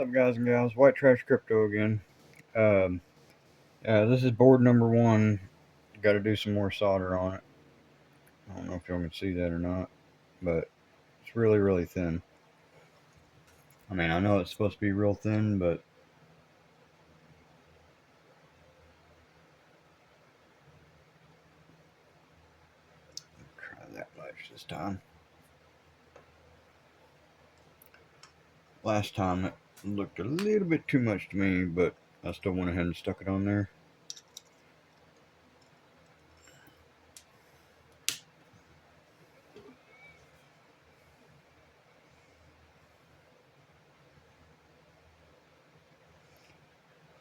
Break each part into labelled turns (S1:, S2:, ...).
S1: What's up, guys and gals? White Trash Crypto again. This is board number 1. Got to do some more solder on it. I don't know if y'all can see that or not, but it's really, really thin. I mean, I know it's supposed to be real thin, but try that much this time. Last time it looked a little bit too much to me, but I still went ahead and stuck it on there.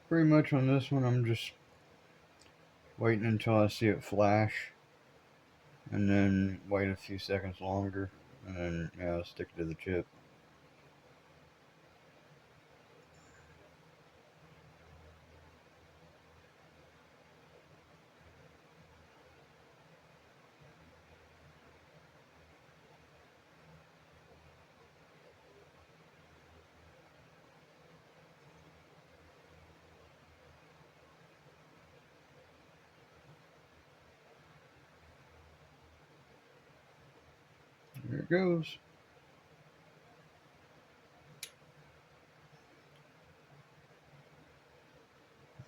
S1: Pretty much on this one, I'm just waiting until I see it flash, and then wait a few seconds longer, and then stick it to the chip. There it goes.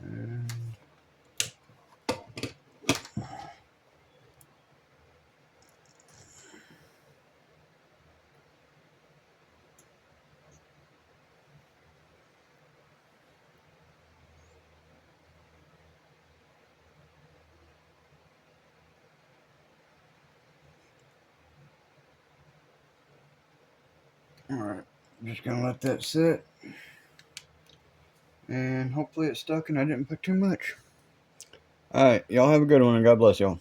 S1: And alright, I'm just gonna let that sit, and hopefully it stuck and I didn't put too much. Alright, y'all have a good one, and God bless y'all.